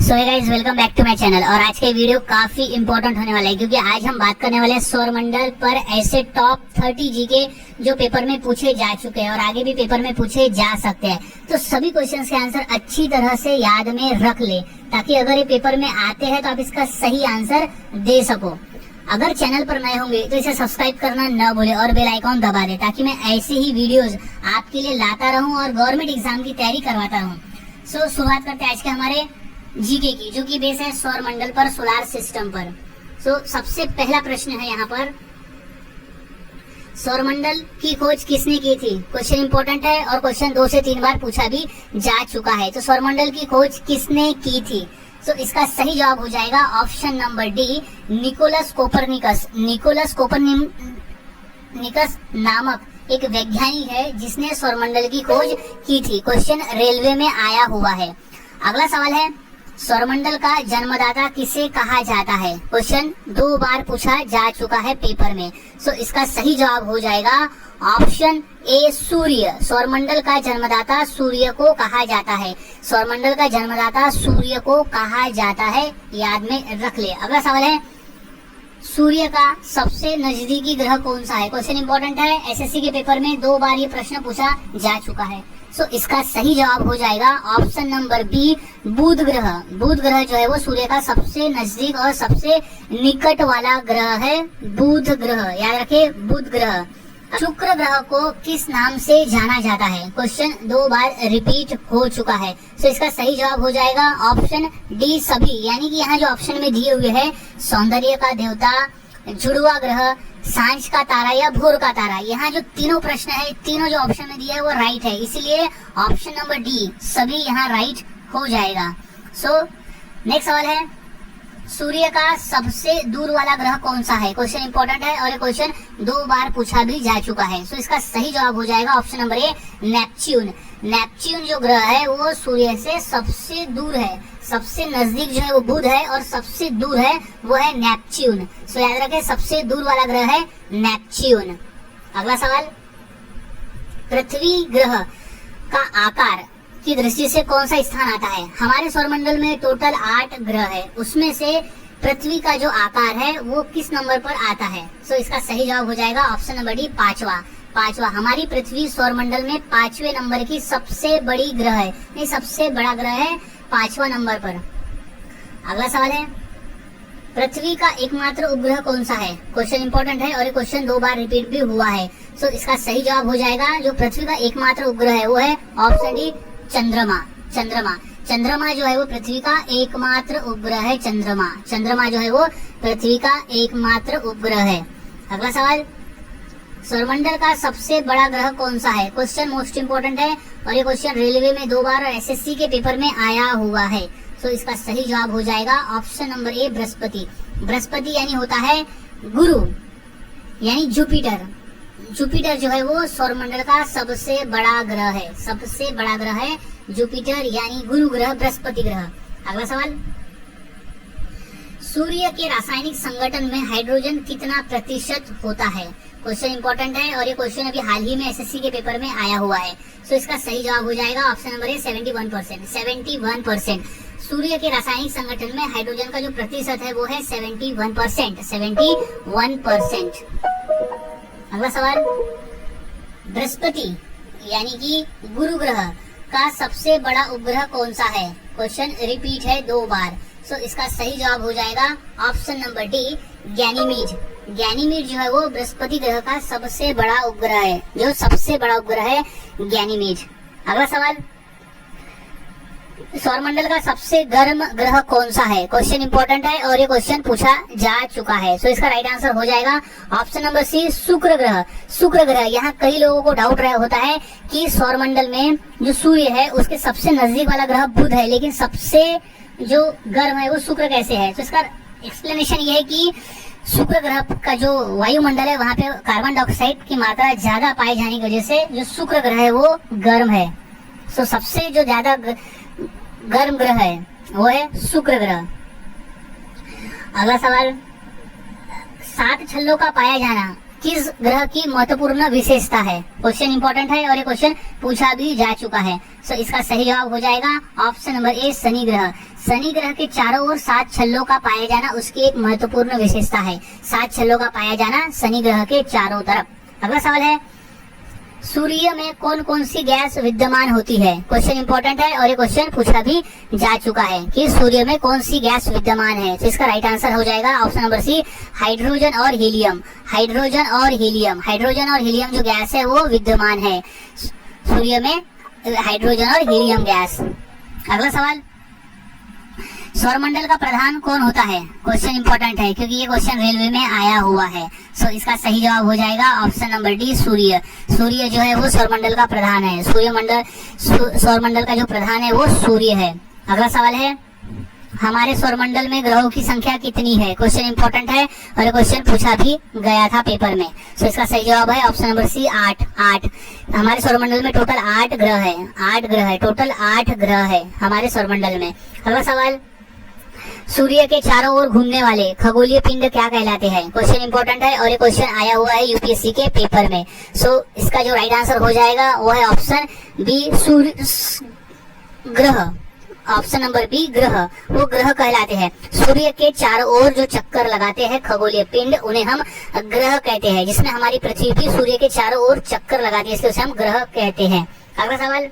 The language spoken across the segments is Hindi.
So hey guys, welcome back to my channel. और आज के वीडियो काफी इंपॉर्टेंट होने वाला है क्योंकि आज हम बात करने वाले हैं सौरमंडल पर ऐसे टॉप 30 जीके जो पेपर में पूछे जा चुके हैं और आगे भी पेपर में पूछे जा सकते हैं। तो सभी क्वेश्चंस के आंसर अच्छी तरह से याद में रख ले ताकि अगर ये पेपर में आते हैं तो आप इसका सही आंसर दे सको। अगर चैनल पर नए होंगे तो इसे सब्सक्राइब करना न भूले और बेल आइकॉन दबा दे ताकि मैं ऐसे ही वीडियोस आपके लिए लाता रहूं और गवर्नमेंट एग्जाम की तैयारी करवाता रहूं। सो शुरुआत करते हैं आज के हमारे जीके की, जो कि बेस है सौरमंडल पर, सोलार सिस्टम पर। सो सबसे पहला प्रश्न है यहाँ पर, सौरमंडल की खोज किसने की थी? क्वेश्चन इंपॉर्टेंट है और क्वेश्चन 2 से 3 बार पूछा भी जा चुका है। तो सौरमंडल की खोज किसने की थी? तो इसका सही जवाब हो जाएगा option number D, Nicholas Copernicus. Nicholas Copernicus नामक एक वैज्ञानिक है जिसने सौरमंडल की खोज की थी। क्वेश्चन रेलवे में आया हुआ है। अगला सवाल है, सौरमंडल का जन्मदाता किसे कहा जाता है? क्वेश्चन 2 बार पूछा जा चुका है पेपर में। सो इसका सही जवाब हो जाएगा ऑप्शन ए, सूर्य। सौरमंडल का जन्मदाता सूर्य को कहा जाता है। सौरमंडल का जन्मदाता सूर्य को कहा जाता है, याद में रख ले। अगला सवाल है, सूर्य का सबसे नजदीकी ग्रह कौन सा है? क्वेश्चन इंपॉर्टेंट है, एसएससी के पेपर में 2 बार ये प्रश्न पूछा जा चुका है। सो इसका सही जवाब हो जाएगा ऑप्शन नंबर बी, बुध ग्रह। बुध ग्रह जो है वो सूर्य का सबसे नजदीक और सबसे निकट वाला ग्रह है, बुध ग्रह। याद रखे, बुध ग्रह। शुक्र ग्रह को किस नाम से जाना जाता है? क्वेश्चन 2 बार रिपीट हो चुका है। सो इसका सही जवाब हो जाएगा ऑप्शन डी, सभी। यानी कि यहाँ जो ऑप्शन में दिए हुए है, सौंदर्य का देवता, जुड़वा ग्रह, सांझ का तारा या भोर का तारा, यहाँ जो तीनों प्रश्न है, तीनों जो ऑप्शन में दिया है वो राइट है, इसीलिए ऑप्शन नंबर डी, सभी यहाँ राइट हो जाएगा। सो नेक्स्ट सवाल है, सूर्य का सबसे दूर वाला ग्रह कौन सा है? क्वेश्चन इंपॉर्टेंट है और ये क्वेश्चन 2 बार पूछा भी जा चुका है। सो इसका सही जवाब हो जाएगा ऑप्शन नंबर ए, नेपच्यून। नेपच्यून जो ग्रह है वो सूर्य से सबसे दूर है। सबसे नजदीक जो है वो बुध है और सबसे दूर है वो है नेपच्यून। सो याद रखें, सबसे दूर वाला ग्रह है नेपच्यून। अगला सवाल, पृथ्वी ग्रह का आकार की दृष्टि से कौन सा स्थान आता है? हमारे सौरमंडल में टोटल 8 ग्रह है, उसमें से पृथ्वी का जो आकार है वो किस नंबर पर आता है? सो इसका सही जवाब हो जाएगा ऑप्शन नंबर डी, 5वां। हमारी पृथ्वी सौरमंडल में 5वें नंबर की सबसे बड़ी ग्रह है, नहीं सबसे बड़ा ग्रह है 5वां नंबर पर। अगला सवाल है, पृथ्वी का एकमात्र उपग्रह कौन सा है? क्वेश्चन इंपॉर्टेंट है और ये क्वेश्चन 2 बार रिपीट भी हुआ है। सो इसका सही जवाब हो जाएगा, जो पृथ्वी का एकमात्र उपग्रह है वो है ऑप्शन डी, चंद्रमा। चंद्रमा जो है वो पृथ्वी का एकमात्र उपग्रह है। चंद्रमा जो है वो पृथ्वी का एकमात्र उपग्रह है। अगला सवाल, सौरमंडल का सबसे बड़ा ग्रह कौन सा है? क्वेश्चन मोस्ट इंपोर्टेंट है और ये क्वेश्चन रेलवे में 2 बार और एसएससी के पेपर में आया हुआ है। तो इसका सही जवाब हो जाएगा ऑप्शन नंबर ए, बृहस्पति। बृहस्पति यानी होता है गुरु, यानी जुपिटर। जुपिटर जो है वो सौरमंडल का सबसे बड़ा ग्रह है। सबसे बड़ा ग्रह है जुपिटर यानी गुरु ग्रह, बृहस्पति ग्रह। अगला सवाल, सूर्य के रासायनिक संगठन में हाइड्रोजन कितना प्रतिशत होता है? क्वेश्चन इंपॉर्टेंट है और ये क्वेश्चन अभी हाल ही में एसएससी के पेपर में आया हुआ है। सो इसका सही जवाब हो जाएगा ऑप्शन नंबर ए, 71%। 71%। सूर्य के रासायनिक संगठन में हाइड्रोजन का जो प्रतिशत है वो है 71%। 71%। अगला सवाल, बृहस्पति यानी कि गुरु ग्रह का सबसे बड़ा उपग्रह कौन सा है? क्वेश्चन रिपीट है 2 बार। सो इसका सही जवाब हो जाएगा option number D, Ganymede. Ganymede जो है वो बृहस्पति ग्रह का सबसे बड़ा उपग्रह है, जो सबसे बड़ा उपग्रह है गैनीमीड। अगला सवाल, सौरमंडल का सबसे गर्म ग्रह कौन सा है? क्वेश्चन इंपॉर्टेंट है और ये क्वेश्चन पूछा जा चुका है। सो इसका राइट आंसर हो जाएगा ऑप्शन नंबर सी, शुक्र ग्रह। शुक्र ग्रह, यहाँ कई लोगों को डाउट होता है कि सौरमंडल में जो सूर्य है उसके सबसे नजदीक वाला ग्रह बुध है, लेकिन सबसे जो गर्म है वो शुक्र कैसे है? तो इसका एक्सप्लेनेशन ये है कि शुक्र ग्रह का जो वायुमंडल है वहाँ पे कार्बन डाइऑक्साइड की मात्रा ज्यादा पाए जाने की वजह से जो शुक्र ग्रह है वो गर्म है। सो सबसे जो ज्यादा गर्म ग्रह है वो है शुक्र ग्रह। अगला सवाल, 7 छल्लों का पाया जाना किस ग्रह की महत्वपूर्ण विशेषता है? क्वेश्चन इंपॉर्टेंट है और ये क्वेश्चन पूछा भी जा चुका है। सो इसका सही जवाब हो जाएगा ऑप्शन नंबर ए, शनि ग्रह। शनि ग्रह के चारों ओर 7 छल्लों का पाया जाना उसकी एक महत्वपूर्ण विशेषता है। 7 छल्लों का पाया जाना शनि ग्रह के चारों तरफ। अगला सवाल है, सूर्य में कौन कौन सी गैस विद्यमान होती है? क्वेश्चन इंपॉर्टेंट है और ये क्वेश्चन पूछा भी जा चुका है कि सूर्य में कौन सी गैस विद्यमान है। तो इसका राइट आंसर हो जाएगा ऑप्शन नंबर सी, हाइड्रोजन और हीलियम। हाइड्रोजन और हीलियम, हाइड्रोजन और हीलियम जो गैस है वो विद्यमान है सूर्य में, हाइड्रोजन और हीलियम गैस। अगला सवाल, सौरमंडल का प्रधान कौन होता है? क्वेश्चन इंपॉर्टेंट है क्योंकि ये क्वेश्चन रेलवे में आया हुआ है। सो इसका सही जवाब हो जाएगा ऑप्शन नंबर डी, सूर्य। सूर्य जो है वो सौरमंडल का प्रधान है। सौरमंडल का जो प्रधान है वो सूर्य है। अगला सवाल है, हमारे सौरमंडल में ग्रहों की संख्या कितनी है? क्वेश्चन इंपॉर्टेंट है और क्वेश्चन पूछा भी गया था पेपर में। सो इसका सही जवाब है ऑप्शन नंबर सी, 8। हमारे सौरमंडल में टोटल 8 ग्रह है। 8 ग्रह है, टोटल 8 ग्रह है हमारे सौरमंडल में। अगला सवाल, सूर्य के चारों ओर घूमने वाले खगोलीय पिंड क्या कहलाते हैं? क्वेश्चन इंपॉर्टेंट है और ये क्वेश्चन आया हुआ है यूपीएससी के पेपर में। सो इसका जो राइट आंसर हो जाएगा वो है ऑप्शन बी, सूर्य ग्रह। ऑप्शन नंबर बी, ग्रह। वो ग्रह कहलाते हैं। सूर्य के चारों ओर जो चक्कर लगाते हैं खगोलीय पिंड, उन्हें हम ग्रह कहते हैं। जिसमें हमारी पृथ्वी भी सूर्य के चारों ओर चक्कर लगाती है, इसलिए उसे हम ग्रह कहते हैं। अगला सवाल,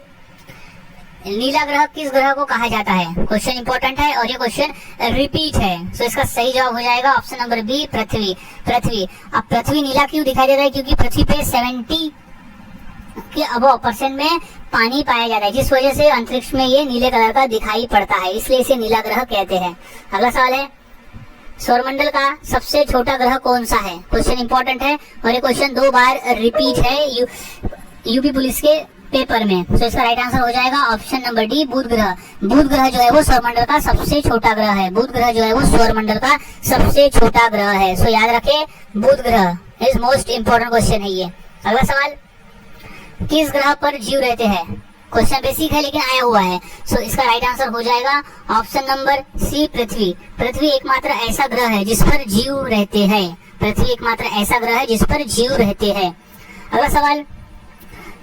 नीला ग्रह किस ग्रह को कहा जाता है? क्वेश्चन इंपॉर्टेंट है और ये क्वेश्चन रिपीट है। सो इसका सही जवाब हो जाएगा ऑप्शन नंबर बी, पृथ्वी। पृथ्वी। अब पृथ्वी नीला क्यों दिखाई दे रहा है? क्योंकि पृथ्वी पे 70 के अबव % में पानी पाया जाता है, जिस वजह से अंतरिक्ष में ये नीले कलर का दिखाई पड़ता है, इसलिए इसे नीला ग्रह कहते हैं। अगला सवाल है, सौरमंडल का सबसे छोटा ग्रह कौन सा है? क्वेश्चन इंपॉर्टेंट है और ये क्वेश्चन 2 बार रिपीट है यूपी पुलिस के पेपर में। तो इसका राइट आंसर हो जाएगा ऑप्शन नंबर डी, बुध ग्रह। बुध ग्रह जो है वो सौरमंडल का सबसे छोटा ग्रह है। बुध ग्रह जो है वो सौरमंडल का सबसे छोटा ग्रह है। सो याद रखें, बुध ग्रह इज मोस्ट इंपॉर्टेंट क्वेश्चन है ये। अगला सवाल, किस ग्रह पर जीव रहते हैं? क्वेश्चन बेसिक है लेकिन आया हुआ है। सो इसका राइट आंसर हो जाएगा ऑप्शन नंबर सी, पृथ्वी। पृथ्वी एकमात्र ऐसा ग्रह है जिस पर जीव रहते हैं। पृथ्वी एकमात्र ऐसा ग्रह है जिस पर जीव रहते हैं। अगला सवाल,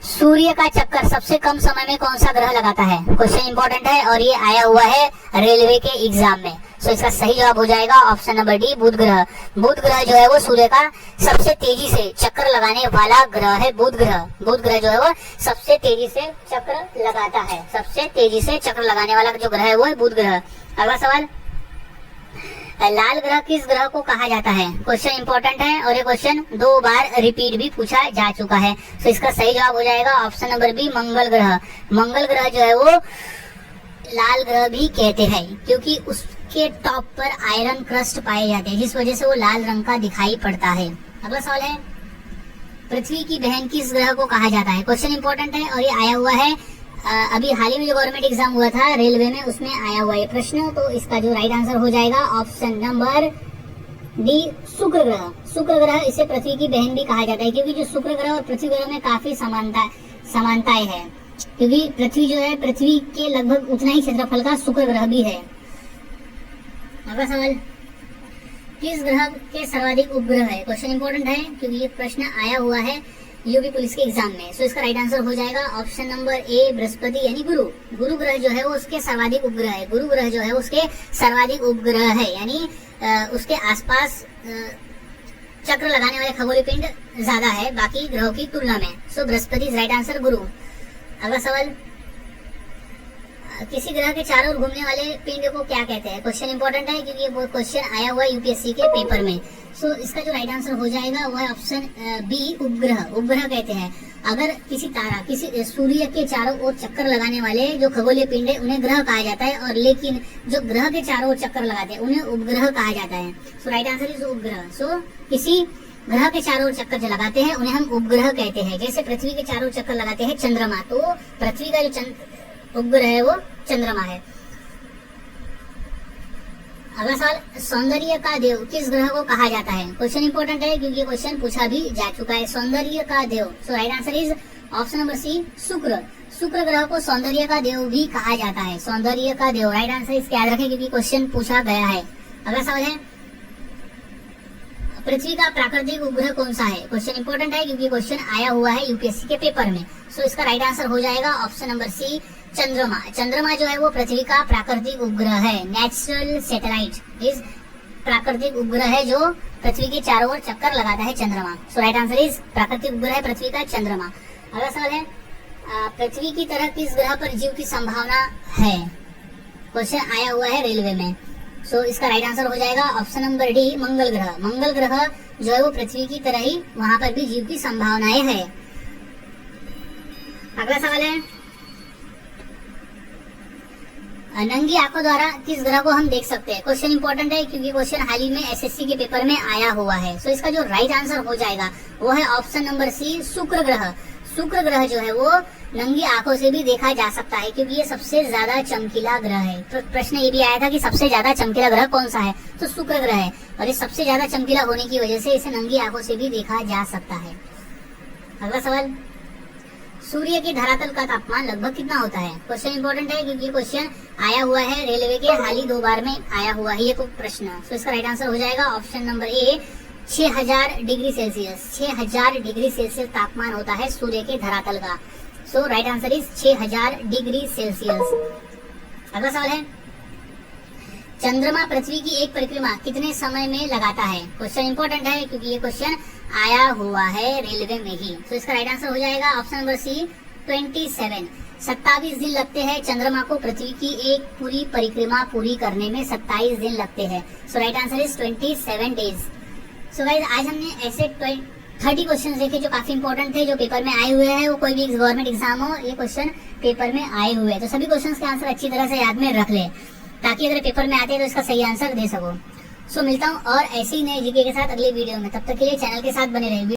सूर्य का चक्कर सबसे कम समय में कौन सा ग्रह लगाता है? क्वेश्चन इंपॉर्टेंट है और ये आया हुआ है रेलवे के एग्जाम में। सो इसका सही जवाब हो जाएगा ऑप्शन नंबर डी, बुध ग्रह। बुध ग्रह जो है वो सूर्य का सबसे तेजी से चक्कर लगाने वाला ग्रह है। बुध ग्रह। बुध ग्रह जो है वो सबसे तेजी से चक्र लगाता है। सबसे तेजी से चक्र लगाने वाला जो ग्रह है वो है बुध ग्रह। अगला सवाल, लाल ग्रह किस ग्रह को कहा जाता है? क्वेश्चन इंपॉर्टेंट है और ये क्वेश्चन 2 बार रिपीट भी पूछा जा चुका है। तो इसका सही जवाब हो जाएगा ऑप्शन नंबर बी, मंगल ग्रह। मंगल ग्रह जो है वो लाल ग्रह भी कहते हैं क्योंकि उसके टॉप पर आयरन क्रस्ट पाए जाते हैं, जिस वजह से वो लाल रंग का दिखाई पड़ता है। अगला सवाल है, पृथ्वी की बहन किस ग्रह को कहा जाता है? क्वेश्चन इंपॉर्टेंट है और ये आया हुआ है अभी हाल ही में जो गवर्नमेंट एग्जाम हुआ था रेलवे में, उसमें आया हुआ है प्रश्न। तो इसका जो राइट आंसर हो जाएगा ऑप्शन नंबर डी, शुक्र ग्रह। शुक्र ग्रह, इसे पृथ्वी की बहन भी कहा जाता है क्योंकि जो शुक्र ग्रह और पृथ्वी ग्रह में काफी समानताएं है, क्योंकि पृथ्वी जो है पृथ्वी के लगभग उतना ही क्षेत्रफल का शुक्र ग्रह भी है। अगला सवाल, किस ग्रह के सर्वाधिक उपग्रह है? क्वेश्चन इंपॉर्टेंट है क्योंकि ये प्रश्न आया हुआ है यूपी पुलिस के एग्जाम में। सो इसका राइट आंसर हो जाएगा ऑप्शन नंबर ए, बृहस्पति यानी गुरु। गुरु ग्रह जो है वो उसके सर्वाधिक उपग्रह है। गुरु ग्रह जो है उसके सर्वाधिक उपग्रह है, यानी उसके आसपास चक्र लगाने वाले खगोलीय पिंड ज्यादा है बाकी ग्रहों की तुलना में। सो बृहस्पति राइट आंसर, गुरु। अगला सवाल, किसी ग्रह के चारों ओर घूमने वाले पिंड को क्या कहते हैं? क्वेश्चन इंपॉर्टेंट है क्योंकि ये क्वेश्चन आया हुआ है यूपीएससी के पेपर में। सो इसका जो राइट आंसर हो जाएगा वो है ऑप्शन बी, उपग्रह। उपग्रह कहते हैं अगर किसी तारा, किसी सूर्य के चारों ओर चक्कर लगाने वाले जो खगोलीय पिंड है उन्हें ग्रह कहा जाता है, और लेकिन जो ग्रह के चारों ओर चक्कर लगाते हैं उन्हें उपग्रह कहा जाता है। सो राइट आंसर इज उपग्रह। सो किसी ग्रह के चारों ओर चक्कर जो लगाते हैं उन्हें हम उपग्रह कहते हैं। जैसे पृथ्वी के चारों ओर चक्कर लगाते हैं चंद्रमा, तो पृथ्वी का जो उपग्रह है वो चंद्रमा है। अगला सवाल, सौंदर्य का देव किस ग्रह को कहा जाता है? क्वेश्चन इंपॉर्टेंट है क्योंकि क्वेश्चन पूछा भी जा चुका है। सौंदर्य का देव। So right answer is option number C, शुक्र। शुक्र ग्रह को सौंदर्य का देव भी कहा जाता है। सौंदर्य का देव राइट आंसर इसका याद रखें क्योंकि क्वेश्चन पूछा गया है। अगला सवाल है, पृथ्वी का प्राकृतिक उपग्रह कौन सा है? क्वेश्चन इंपॉर्टेंट है क्योंकि क्वेश्चन आया हुआ है यूपीएससी के पेपर में। सो इसका राइट आंसर हो जाएगा ऑप्शन नंबर सी, चंद्रमा, चंद्रमा जो है वो पृथ्वी का प्राकृतिक उपग्रह है। नेचुरल सैटेलाइट इज प्राकृतिक उपग्रह है जो पृथ्वी के चारों ओर चक्कर लगाता है, चंद्रमा। सो राइट आंसर इज प्राकृतिक उपग्रह है पृथ्वी का चंद्रमा। अगला सवाल है पृथ्वी की तरह किस ग्रह पर जीव की संभावना है? क्वेश्चन आया हुआ है रेलवे में। सो इसका राइट आंसर हो जाएगा ऑप्शन नंबर डी, मंगल ग्रह। मंगल ग्रह जो है वो पृथ्वी की तरह ही वहां पर भी जीव की संभावनाएं है। अगला सवाल है नंगी आंखों द्वारा किस ग्रह को हम देख सकते हैं? क्वेश्चन इंपॉर्टेंट है क्योंकि क्वेश्चन हाल ही में एसएससी के पेपर में आया हुआ है। सो इसका जो राइट आंसर हो जाएगा वो है ऑप्शन नंबर सी, शुक्र ग्रह। शुक्र ग्रह जो है वो नंगी आंखों से भी देखा जा सकता है क्योंकि ये सबसे ज्यादा चमकीला ग्रह है। तो प्रश्न ये भी आया था कि सबसे ज्यादा चमकीला ग्रह कौन सा है, तो शुक्र ग्रह है। और ये सबसे ज्यादा चमकीला होने की वजह से इसे नंगी आंखों से भी देखा जा सकता है। अगला सवाल, सूर्य के धरातल का तापमान लगभग कितना होता है? क्वेश्चन इंपॉर्टेंट है क्योंकि क्वेश्चन आया हुआ है रेलवे के हाल ही 2 बार में आया हुआ है ये प्रश्न। तो इसका राइट आंसर हो जाएगा option number A, 6000 degree Celsius. 6000 degree Celsius तापमान होता है सूर्य के धरातल का। So right answer is 6000 degree Celsius. अगला सवाल है चंद्रमा पृथ्वी की एक परिक्रमा कितने समय में लगाता है? क्वेश्चन इंपॉर्टेंट है क्योंकि ये क्वेश्चन आया हुआ है रेलवे में ही। तो इसका राइट आंसर हो जाएगा ऑप्शन नंबर सी, 27। 27 दिन लगते हैं चंद्रमा को पृथ्वी की एक पूरी परिक्रमा पूरी करने में 27 दिन लगते हैं। So right answer is 27 days. So guys आज हमने ऐसे 30 क्वेश्चन देखे जो काफी इंपॉर्टेंट थे, जो पेपर में आए हुए हैं। वो कोई भी गवर्नमेंट एग्जाम हो, ये क्वेश्चन पेपर में आए हुए हैं। तो सभी क्वेश्चन के आंसर अच्छी तरह से याद में रख ले ताकि अगर पेपर में आते हैं तो इसका सही आंसर दे सको। सो मिलता हूँ और ऐसे ही नए जीके के साथ अगले वीडियो में। तब तक के लिए चैनल के साथ बने रहिए।